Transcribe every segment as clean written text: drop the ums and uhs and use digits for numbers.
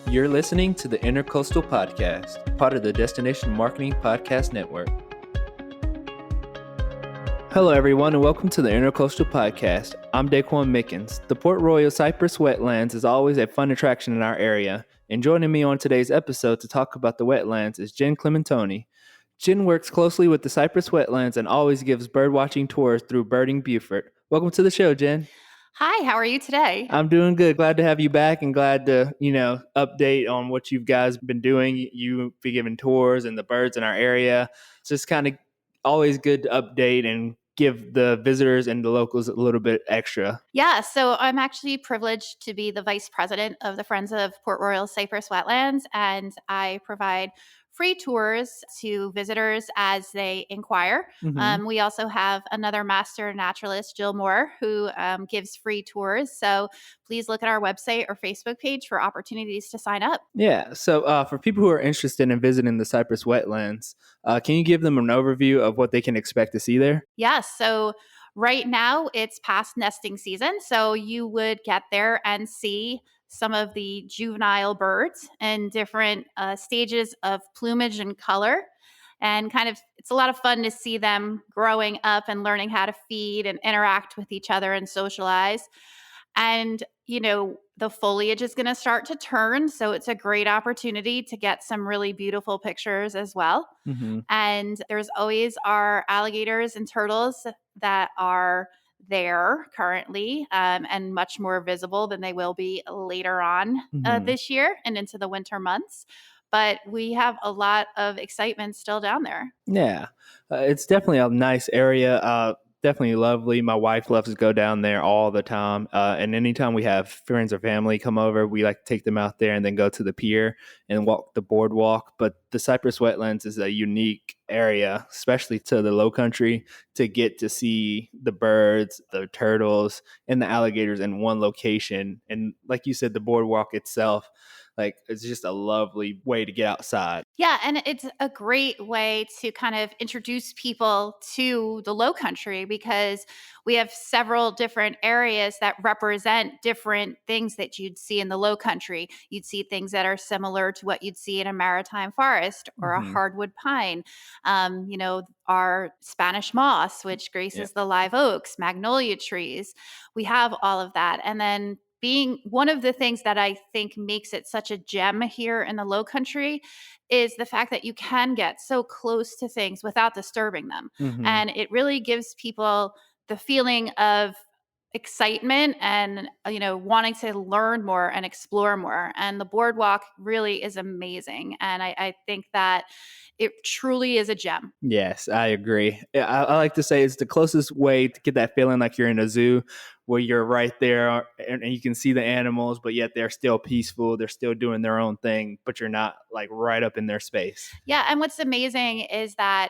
You're listening to the Intercoastal Podcast, part of the Destination Marketing Podcast Network. Hello, everyone, and welcome to the Intercoastal Podcast. I'm Daquan Mickens. The Port Royal Cypress Wetlands is always a fun attraction in our area, and joining me on today's episode to talk about the wetlands is Jenn Clemontoni. Jenn works closely with the Cypress Wetlands and always gives birdwatching tours through Birding Beaufort. Welcome to the show, Jenn. Hi, how are you today? I'm doing good. Glad to have you back and glad to, update on what you guys been doing. You be giving tours and the birds in our area. It's just kind of always good to update and give the visitors and the locals a little bit extra. Yeah, so I'm actually privileged to be the vice president of the Friends of Port Royal Cypress Wetlands, and I provide free tours to visitors as they inquire. Mm-hmm. We also have another master naturalist, Jill Moore, who gives free tours. So please look at our website or Facebook page for opportunities to sign up. Yeah, so for people who are interested in visiting the Cypress Wetlands, can you give them an overview of what they can expect to see there? Yeah, so right now it's past nesting season. So you would get there and see some of the juvenile birds in different stages of plumage and color. And it's a lot of fun to see them growing up and learning how to feed and interact with each other and socialize. And, the foliage is going to start to turn. So it's a great opportunity to get some really beautiful pictures as well. Mm-hmm. And there's always our alligators and turtles that are there currently and much more visible than they will be later on this year and into the winter months. But we have a lot of excitement still down there. Yeah, it's definitely a nice area. Definitely lovely. My wife loves to go down there all the time. And anytime we have friends or family come over, we like to take them out there and then go to the pier and walk the boardwalk. But the Cypress Wetlands is a unique area, especially to the low country, to get to see the birds, the turtles, and the alligators in one location. And like you said, the boardwalk itself, it's just a lovely way to get outside. Yeah, and it's a great way to kind of introduce people to the low country because we have several different areas that represent different things that you'd see in the low country. You'd see things that are similar to what you'd see in a maritime forest or a hardwood pine. Our Spanish moss, which graces the live oaks, magnolia trees. We have all of that. And then being one of the things that I think makes it such a gem here in the low country is the fact that you can get so close to things without disturbing them. Mm-hmm. And it really gives people the feeling of excitement and, wanting to learn more and explore more. And the boardwalk really is amazing. And I think that it truly is a gem. Yes, I agree. I like to say it's the closest way to get that feeling like you're in a zoo where you're right there and you can see the animals, but yet they're still peaceful. They're still doing their own thing, but you're not right up in their space. Yeah. And what's amazing is that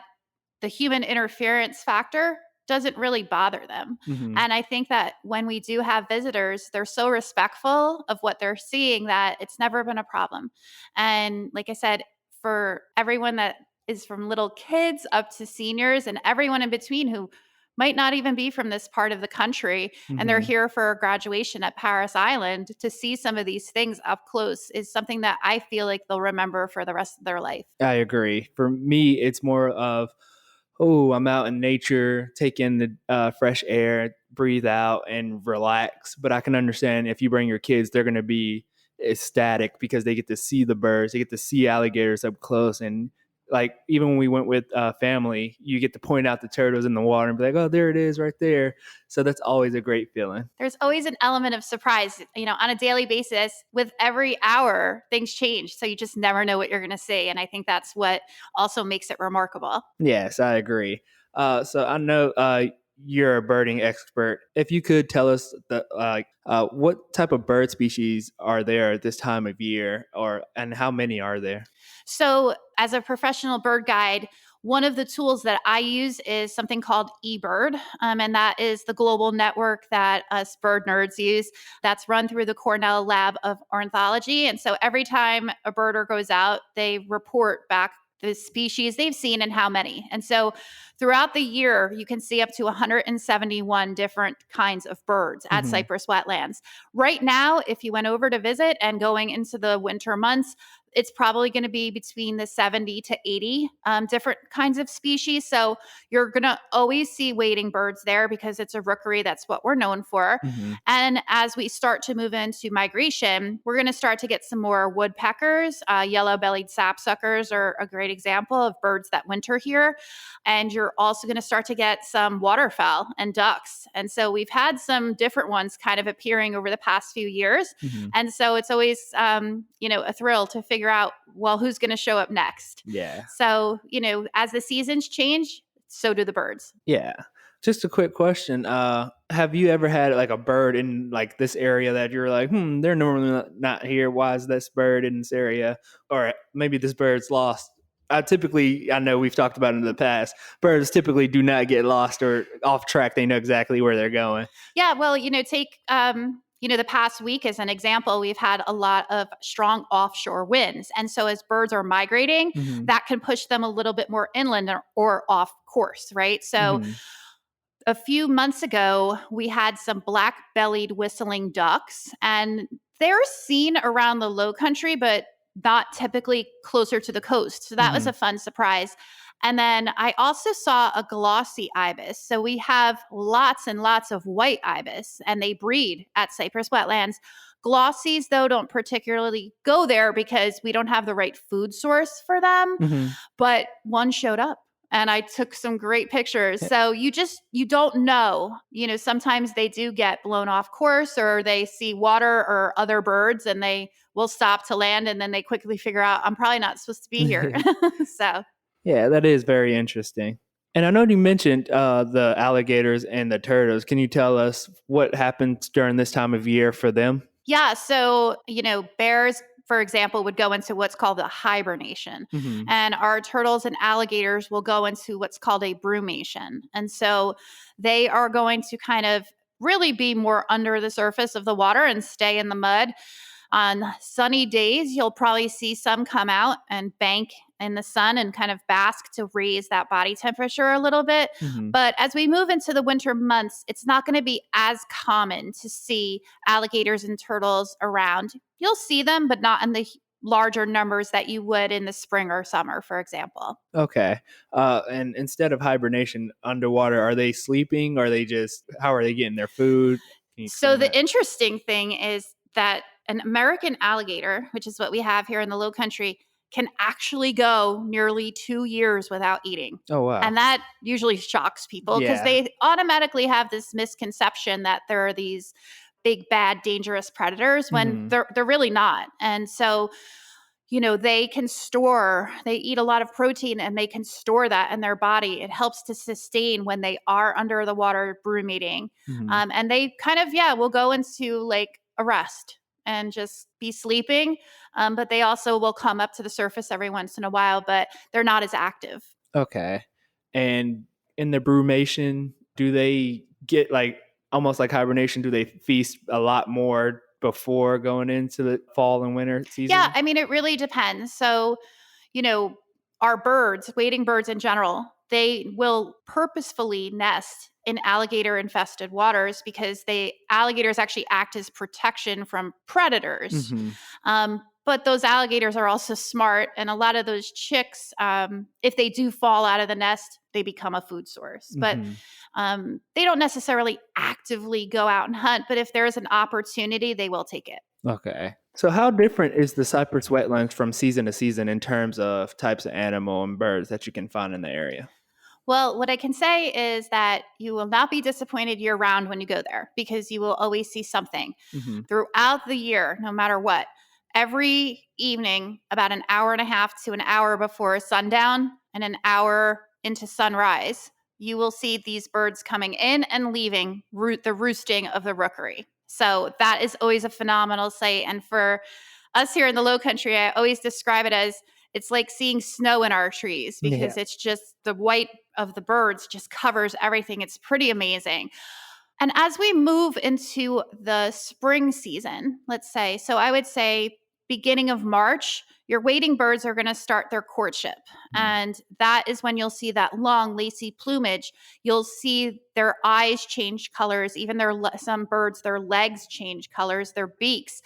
the human interference factor doesn't really bother them. Mm-hmm. And I think that when we do have visitors, they're so respectful of what they're seeing that it's never been a problem. And like I said, for everyone that is from little kids up to seniors and everyone in between who might not even be from this part of the country and they're here for a graduation at Paris Island, to see some of these things up close is something that I feel like they'll remember for the rest of their life. I agree. For me, it's more of, I'm out in nature, take in the fresh air, breathe out and relax. But I can understand if you bring your kids, they're going to be ecstatic because they get to see the birds, they get to see alligators up close. And even when we went with family, you get to point out the turtles in the water and be like, oh, there it is right there. So that's always a great feeling. There's always an element of surprise, on a daily basis. With every hour, things change. So you just never know what you're going to see. And I think that's what also makes it remarkable. Yes, I agree. So I know you're a birding expert. If you could tell us what type of bird species are there at this time of year, and how many are there? So as a professional bird guide, one of the tools that I use is something called eBird, and that is the global network that us bird nerds use that's run through the Cornell Lab of Ornithology. And so every time a birder goes out, they report back the species they've seen and how many. And so throughout the year, you can see up to 171 different kinds of birds at Hmm. Cypress Wetlands. Right now, if you went over to visit and going into the winter months, it's probably going to be between the 70 to 80 different kinds of species. So you're going to always see wading birds there because it's a rookery. That's what we're known for. Hmm. And as we start to move into migration, we're going to start to get some more woodpeckers. Yellow-bellied sapsuckers are a great example of birds that winter here. And you're also going to start to get some waterfowl and ducks. And so we've had some different ones kind of appearing over the past few years. Hmm. And so it's always, a thrill to figure out, well, who's going to show up next. Yeah. So, as the seasons change, so do the birds. Yeah. Just a quick question. Have you ever had like a bird in like this area that you're like, they're normally not here. Why is this bird in this area? Or maybe this bird's lost. I know we've talked about it in the past, birds typically do not get lost or off track. They know exactly where they're going. Yeah, well, take the past week as an example. We've had a lot of strong offshore winds, and so as birds are migrating, Hmm. that can push them a little bit more inland or off course, right? So Hmm. a few months ago, we had some black-bellied whistling ducks, and they're seen around the low country, but not typically closer to the coast. So that was Hmm. a fun surprise. And then I also saw a glossy ibis. So we have lots and lots of white ibis, and they breed at Cypress Wetlands. Glossies, though, don't particularly go there because we don't have the right food source for them. Hmm. But one showed up and I took some great pictures. So you don't know. Sometimes they do get blown off course or they see water or other birds and they will stop to land and then they quickly figure out I'm probably not supposed to be here. So Yeah, that is very interesting. And I know you mentioned the alligators and the turtles. Can you tell us what happens during this time of year for them? yeah, so bears, for example, would go into what's called a hibernation. Hmm. And our turtles and alligators will go into what's called a brumation. And so they are going to kind of really be more under the surface of the water and stay in the mud. On sunny days, you'll probably see some come out and bank in the sun and kind of bask to raise that body temperature a little bit. Hmm. But as we move into the winter months, it's not going to be as common to see alligators and turtles around. You'll see them, but not in the larger numbers that you would in the spring or summer, for example. Okay. And instead of hibernation underwater, are they sleeping? How are they getting their food? Can you So explain the that? interesting thing is that an American alligator, which is what we have here in the low country, can actually go nearly 2 years without eating. Oh, wow. And that usually shocks people because Yeah. they automatically have this misconception that there are these big, bad, dangerous predators when Hmm. they're really not. And so, they eat a lot of protein and they can store that in their body. It helps to sustain when they are under the water brumating. Hmm. And they kind of, yeah, will go into like a rest and just be sleeping. But they also will come up to the surface every once in a while, but they're not as active. Okay. And in the brumation, do they get like almost like hibernation? Do they feast a lot more before going into the fall and winter Yeah, season? I mean, it really depends. So, you know, our birds, wading birds in general, they will purposefully nest in alligator infested waters because alligators actually act as protection from predators. Hmm. But those alligators are also smart, and a lot of those chicks, if they do fall out of the nest, they become a food source. But Hmm. they don't necessarily actively go out and hunt, but if there's an opportunity, they will take it. Okay. So how different is the Cypress wetlands from season to season in terms of types of animal and birds that you can find in the area? Well, what I can say is that you will not be disappointed year round when you go there because you will always see something Hmm. throughout the year, no matter what. Every evening, about an hour and a half to an hour before sundown and an hour into sunrise, you will see these birds coming in and leaving the roosting of the rookery. So that is always a phenomenal sight. And for us here in the low country, I always describe it as it's like seeing snow in our trees Yeah. because it's just the white of the birds just covers everything. It's pretty amazing. And as we move into the spring season, let's say, so I would say beginning of March, your wading birds are going to start their courtship. And that is when you'll see that long, lacy plumage. You'll see their eyes change colors, even some birds, their legs change colors, their beaks.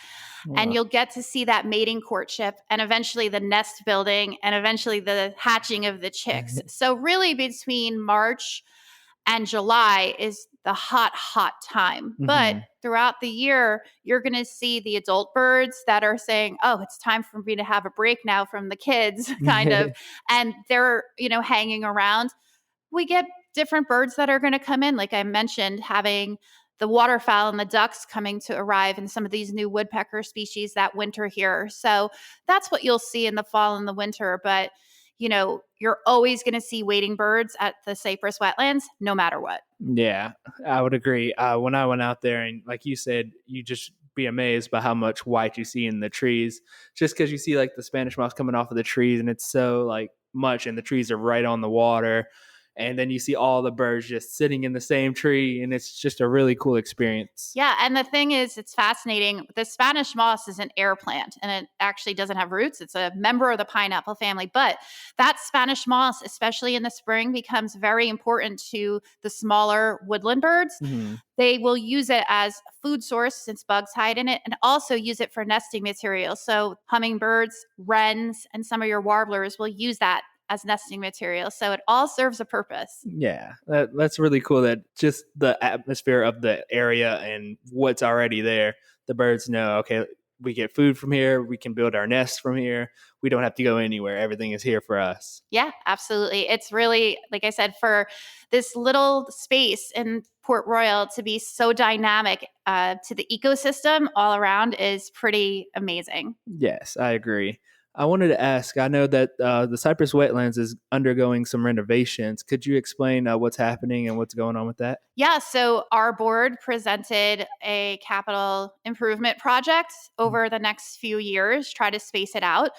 And Wow. you'll get to see that mating courtship and eventually the nest building and eventually the hatching of the chicks. So really between March and July is the hot time. But throughout the year, you're going to see the adult birds that are saying, oh, it's time for me to have a break now from the kids, kind of. And they're, hanging around. We get different birds that are going to come in. Like I mentioned, having the waterfowl and the ducks coming to arrive and some of these new woodpecker species that winter here. So that's what you'll see in the fall and the winter. But you're always going to see wading birds at the Cypress Wetlands, no matter what. Yeah, I would agree. When I went out there, and like you said, you just be amazed by how much white you see in the trees, just because you see like the Spanish moss coming off of the trees, and it's so like much, and the trees are right on the water. And then you see all the birds just sitting in the same tree, and it's just a really cool experience. Yeah, and the thing is, it's fascinating. The Spanish moss is an air plant, and it actually doesn't have roots. It's a member of the pineapple family. But that Spanish moss, especially in the spring, becomes very important to the smaller woodland birds. They will use it as food source since bugs hide in it, and also use it for nesting material. So hummingbirds, wrens, and some of your warblers will use that as nesting material. So it all serves a purpose. Yeah, that's really cool that just the atmosphere of the area and what's already there, the birds know, okay, we get food from here, we can build our nests from here, we don't have to go anywhere, everything is here for us. Yeah, absolutely. It's really, like I said, for this little space in Port Royal to be so dynamic to the ecosystem all around is pretty amazing. Yes, I agree. I wanted to ask, I know that the Cypress Wetlands is undergoing some renovations. Could you explain what's happening and what's going on with that? Yeah, so our board presented a capital improvement project over the next few years, try to space it out.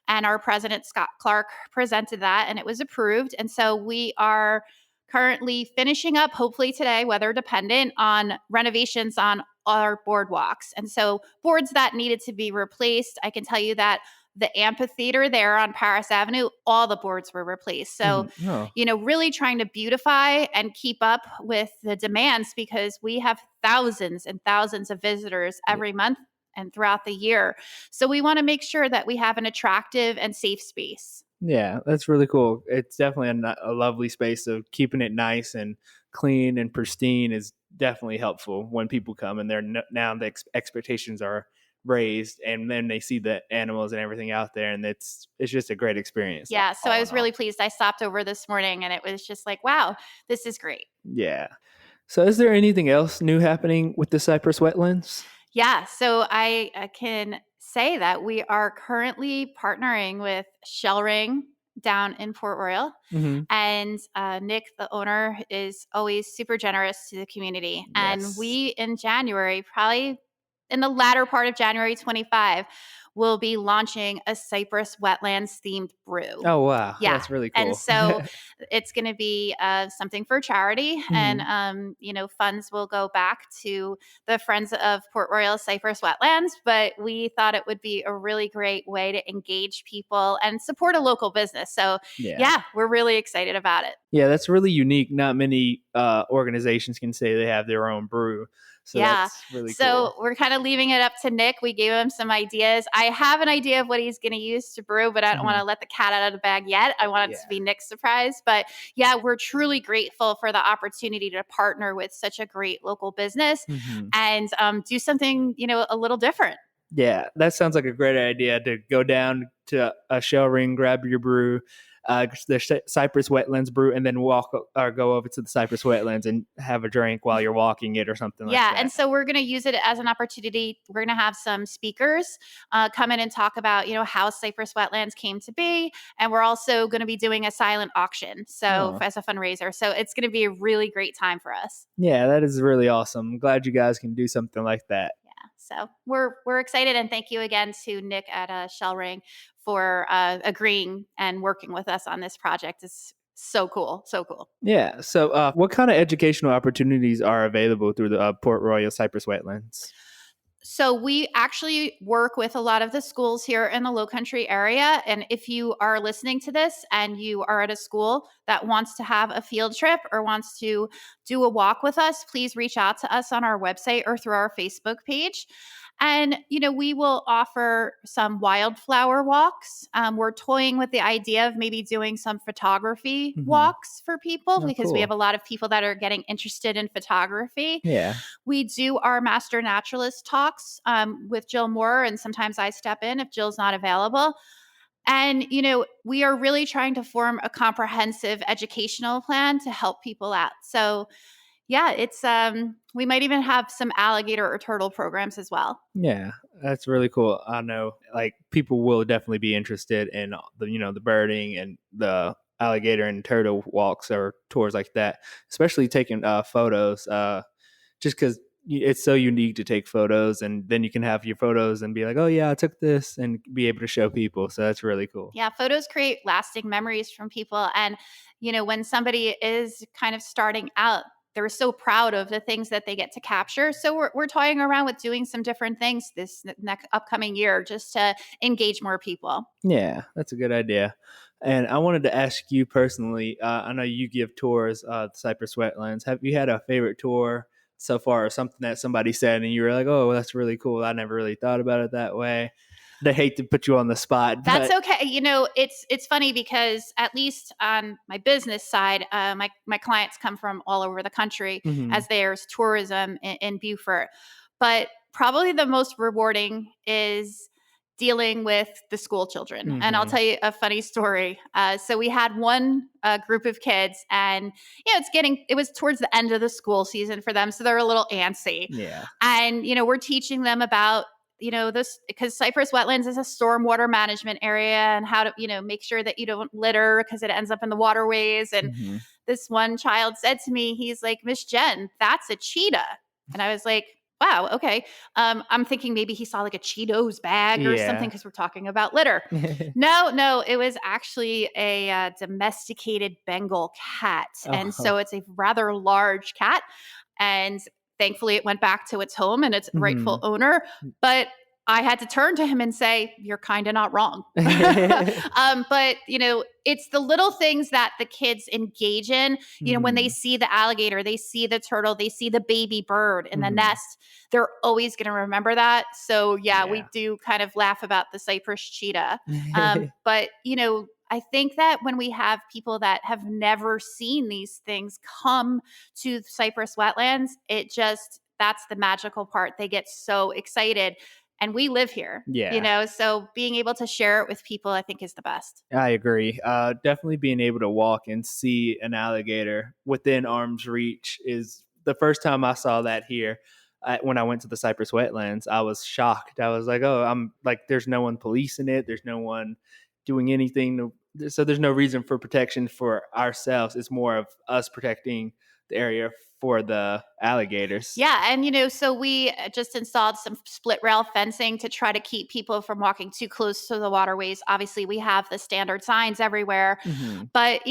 And our president, Scott Clark, presented that and it was approved. And so we are currently finishing up, hopefully today, weather dependent, on renovations on our boardwalks. And so boards that needed to be replaced, I can tell you that the amphitheater there on Paris Avenue, all the boards were replaced. So, Oh. really trying to beautify and keep up with the demands because we have thousands and thousands of visitors every month and throughout the year. So we want to make sure that we have an attractive and safe space. Yeah, that's really cool. It's definitely a lovely space. So keeping it nice and clean and pristine is definitely helpful when people come and now the expectations are raised, and then they see the animals and everything out there, and it's just a great experience. Yeah, so I was really pleased. I stopped over this morning and it was just like, wow, this is great. Yeah. So is there anything else new happening with the Cypress Wetlands? Yeah, so I can say that we are currently partnering with Shellring down in Port Royal. And Nick, the owner, is always super generous to the community. And Yes. we, in January, probably in the latter part of January 25, will be launching a Cypress Wetlands themed brew. Oh, wow. Yeah. That's really cool. And so it's going to be something for charity, and funds will go back to the Friends of Port Royal Cypress Wetlands. But we thought it would be a really great way to engage people and support a local business. So yeah, we're really excited about it. Yeah, that's really unique. Not many organizations can say they have their own brew. So that's really cool. So we're kind of leaving it up to Nick. We gave him some ideas. I have an idea of what he's going to use to brew, but I don't want to let the cat out of the bag yet. I want it to be Nick's surprise. But yeah, we're truly grateful for the opportunity to partner with such a great local business and do something, a little different. Yeah, that sounds like a great idea to go down to a shell ring, grab your brew, the Cypress Wetlands brew, and then walk or go over to the Cypress Wetlands and have a drink while you're walking it or something like that. Yeah, and so we're going to use it as an opportunity. We're going to have some speakers come in and talk about, how Cypress Wetlands came to be, and we're also going to be doing a silent auction, so as a fundraiser. So it's going to be a really great time for us. Yeah, that is really awesome. I'm glad you guys can do something like that. So we're excited, and thank you again to Nick at Shellring for agreeing and working with us on this project. It's so cool, so cool. Yeah. So what kind of educational opportunities are available through the Port Royal Cypress Wetlands? So we actually work with a lot of the schools here in the Lowcountry area. And if you are listening to this and you are at a school that wants to have a field trip or wants to do a walk with us, please reach out to us on our website or through our Facebook page. And, we will offer some wildflower walks. We're toying with the idea of maybe doing some photography Hmm. walks for people Oh, because we have cool. a lot of people that are getting interested in photography. Yeah. We do our master naturalist talks with Jill Moore, and sometimes I step in if Jill's not available. And, we are really trying to form a comprehensive educational plan to help people out. So, yeah, it's we might even have some alligator or turtle programs as well. Yeah, that's really cool. I know, like, people will definitely be interested in the birding and the alligator and turtle walks or tours like that, especially taking photos. Just because it's so unique to take photos, and then you can have your photos and be like, oh yeah, I took this, and be able to show people. So that's really cool. Yeah, photos create lasting memories from people. And, when somebody is kind of starting out, they're so proud of the things that they get to capture. So we're toying around with doing some different things this next upcoming year just to engage more people. Yeah, that's a good idea. And I wanted to ask you personally. I know you give tours the Cypress Wetlands. Have you had a favorite tour so far, or something that somebody said and you were like, "Oh, that's really cool. I never really thought about it that way." They hate to put you on the spot, That's but okay. It's funny because at least on my business side, my clients come from all over the country mhm, as there's tourism in Beaufort. But probably the most rewarding is dealing with the school children. And I'll mhm, tell you a funny story. So we had one group of kids, and it was towards the end of the school season for them, so they're a little antsy. yeah, And we're teaching them about this because Cypress Wetlands is a stormwater management area and how to, make sure that you don't litter because it ends up in the waterways. And mhm, this one child said to me, he's like, Miss Jen, that's a cheetah. And I was like, wow, okay. I'm thinking maybe he saw like a Cheetos bag or something yeah. because we're talking about litter. No, no, it was actually a domesticated Bengal cat. And so Oh, it's a rather large cat. And thankfully, it went back to its home and its rightful mhm. owner. But I had to turn to him and say, "You're kind of not wrong." But it's the little things that the kids engage in. When they Mhm, see the alligator, they see the turtle, they see the baby bird in the mhm, nest. They're always going to remember that. So yeah, we yeah. do kind of laugh about the Cypress cheetah. But I think that when we have people that have never seen these things come to Cypress Wetlands, that's the magical part. They get so excited. And we live here, Yeah. so being able to share it with people, I think, is the best. I agree. Definitely being able to walk and see an alligator within arm's reach is the first time I saw that here. When I went to the Cypress Wetlands, I was shocked. I was like, "Oh, I'm like, there's no one policing it. There's no one doing anything. So there's no reason for protection for ourselves. It's more of us protecting the area for the alligators." Yeah, and so we just installed some split rail fencing to try to keep people from walking too close to the waterways. Obviously, we have the standard signs everywhere, Hmm. but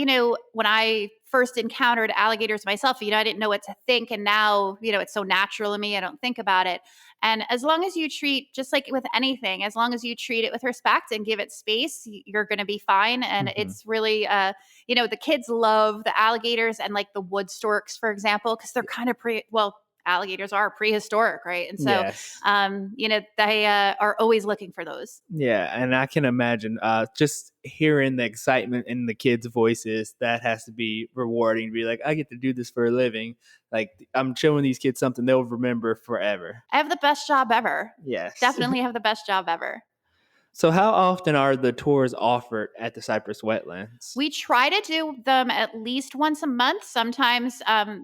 when I first encountered alligators myself, I didn't know what to think, and now it's so natural to me. I don't think about it. And as long as you treat, just like with anything, as long as you treat it with respect and give it space, you're going to be fine. And Hmm. it's really the kids love the alligators and like the wood storks, for example, because they're kind of alligators are prehistoric, right? And so, Yes. they are always looking for those. Yeah, and I can imagine just hearing the excitement in the kids' voices. That has to be rewarding to be like, I get to do this for a living. Like, I'm showing these kids something they'll remember forever. I have the best job ever. Yes. Definitely have the best job ever. So, how often are the tours offered at the Cypress Wetlands? We try to do them at least once a month. Sometimes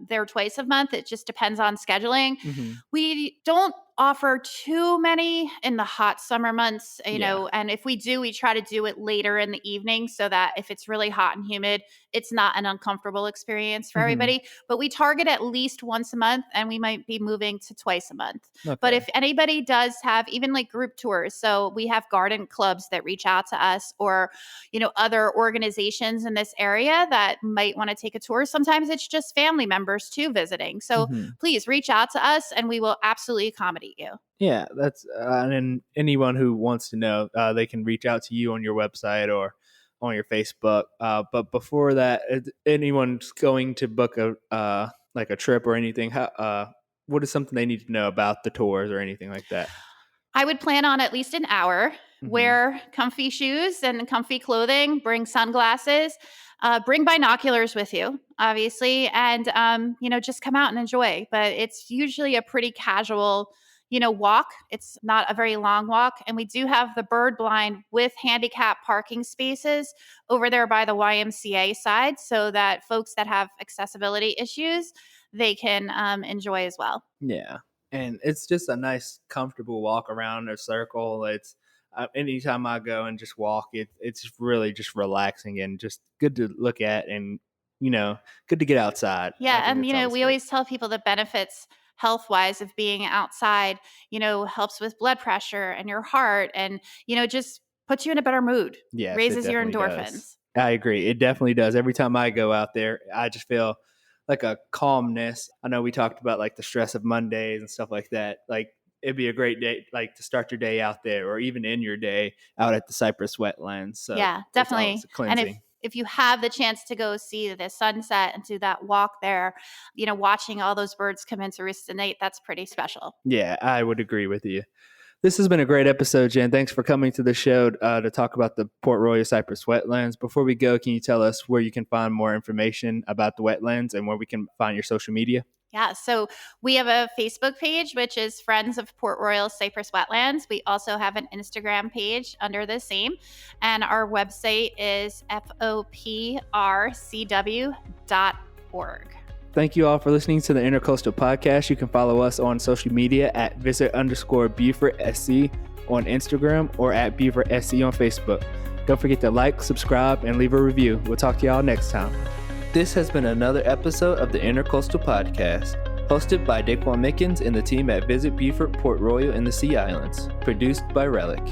they're twice a month. It just depends on scheduling. Hmm. We don't offer too many in the hot summer months, Yeah. and if we do, we try to do it later in the evening so that if it's really hot and humid, it's not an uncomfortable experience for Hmm. everybody. But we target at least once a month, and we might be moving to twice a month. But Okay. if anybody does have even like group tours, so we have garden clubs that reach out to us, or other organizations in this area that might want to take a tour. Sometimes it's just family members too visiting. So Hmm. please reach out to us and we will absolutely accommodate meet you. Yeah, that's and anyone who wants to know, they can reach out to you on your website or on your Facebook. But before that, anyone's going to book a like a trip or anything, what is something they need to know about the tours or anything like that? I would plan on at least an hour. Hmm. Wear comfy shoes and comfy clothing. Bring sunglasses. Bring binoculars with you, obviously, and just come out and enjoy. But it's usually a pretty casual, walk. It's not a very long walk, and we do have the bird blind with handicap parking spaces over there by the YMCA side, so that folks that have accessibility issues they can enjoy as well. Yeah, and it's just a nice, comfortable walk around a circle. It's anytime I go and just walk, it's really just relaxing and just good to look at, and good to get outside. I Yeah, think and that's always we good. always tell people the benefits health wise of being outside, helps with blood pressure and your heart and, just puts you in a better mood, Yes, it raises your definitely does. endorphins. I agree. It definitely does. Every time I go out there, I just feel like a calmness. I know we talked about like the stress of Mondays and stuff like that. Like it'd be a great day, like to start your day out there, or even in your day out at the Cypress Wetlands. So Yeah, it's always definitely. And if cleansing. if you have the chance to go see the sunset and do that walk there, watching all those birds come in to roost at night, that's pretty special. Yeah, I would agree with you. This has been a great episode, Jen. Thanks for coming to the show to talk about the Port Royal Cypress Wetlands. Before we go, can you tell us where you can find more information about the wetlands and where we can find your social media? Yeah, so we have a Facebook page, which is Friends of Port Royal Cypress Wetlands. We also have an Instagram page under the same, and our website is foprcw.org. Thank you all for listening to the Intercoastal Podcast. You can follow us on social media at visit_Beaufort SC on Instagram or at Beaufort SC on Facebook. Don't forget to like, subscribe, and leave a review. We'll talk to y'all next time. This has been another episode of the Intercoastal Podcast, hosted by Daquan Mickens and the team at Visit Beaufort Port Royal in the Sea Islands, produced by Relic.